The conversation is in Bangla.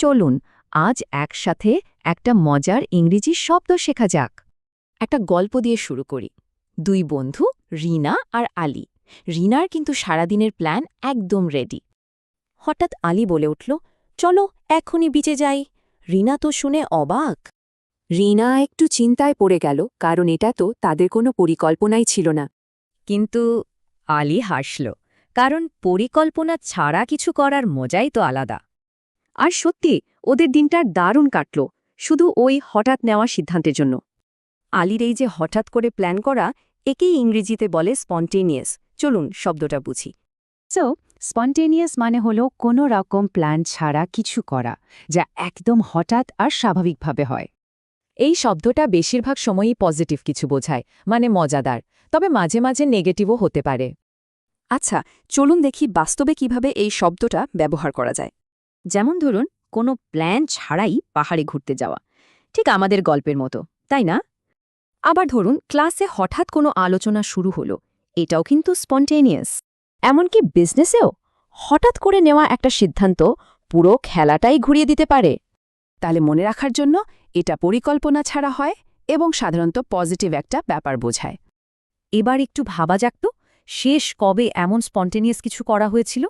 চলুন আজ একসাথে একটা মজার ইংরেজি শব্দ শেখা যাক। একটা গল্প দিয়ে শুরু করি। দুই বন্ধু রিনা আর আলী। রিনার কিন্তু সারাদিনের প্ল্যান একদম রেডি। হঠাৎ আলী বলে উঠল, চলো এখনই বিচে যাই। রিনা তো শুনে অবাক। রিনা একটু চিন্তায় পড়ে গেল, কারণ এটা তো তাদের কোনো পরিকল্পনাই ছিল না। কিন্তু আলী হাসল, কারণ পরিকল্পনা ছাড়া কিছু করার মজাই তো আলাদা। আর সত্যি ওদের দিনটা দারুণ কাটল, শুধু ওই হঠাৎ নেওয়া সিদ্ধান্তের জন্য। আলীর এই যে হঠাৎ করে প্ল্যান করা, একেই ইংরেজিতে বলে স্পন্টেনিয়াস। চলুন শব্দটা বুঝি। সো স্পন্টেনিয়াস মানে হলো কোনো রকম প্ল্যান ছাড়া কিছু করা, যা একদম হঠাৎ আর স্বাভাবিকভাবে হয়। এই শব্দটা বেশিরভাগ সময়ই পজিটিভ কিছু বোঝায়, মানে মজাদার, তবে মাঝে মাঝে নেগেটিভও হতে পারে। আচ্ছা, চলুন দেখি বাস্তবে কিভাবে এই শব্দটা ব্যবহার করা যায়। যেমন ধরুন, কোনো প্ল্যান ছাড়াই পাহাড়ে ঘুরতে যাওয়া, ঠিক আমাদের গল্পের মতো, তাই না? আবার ধরুন, ক্লাসে হঠাৎ কোনো আলোচনা শুরু হলো, এটাও কিন্তু স্পন্টেনিয়াস। এমনকি বিজনেসেও হঠাৎ করে নেওয়া একটা সিদ্ধান্ত পুরো খেলাটাই ঘুরিয়ে দিতে পারে। তাহলে মনে রাখার জন্য, এটা পরিকল্পনা ছাড়া হয় এবং সাধারণত পজিটিভ একটা ব্যাপার বোঝায়। এবার একটু ভাবা যাক তো, শেষ কবে এমন স্পন্টেনিয়াস কিছু করা হয়েছিল?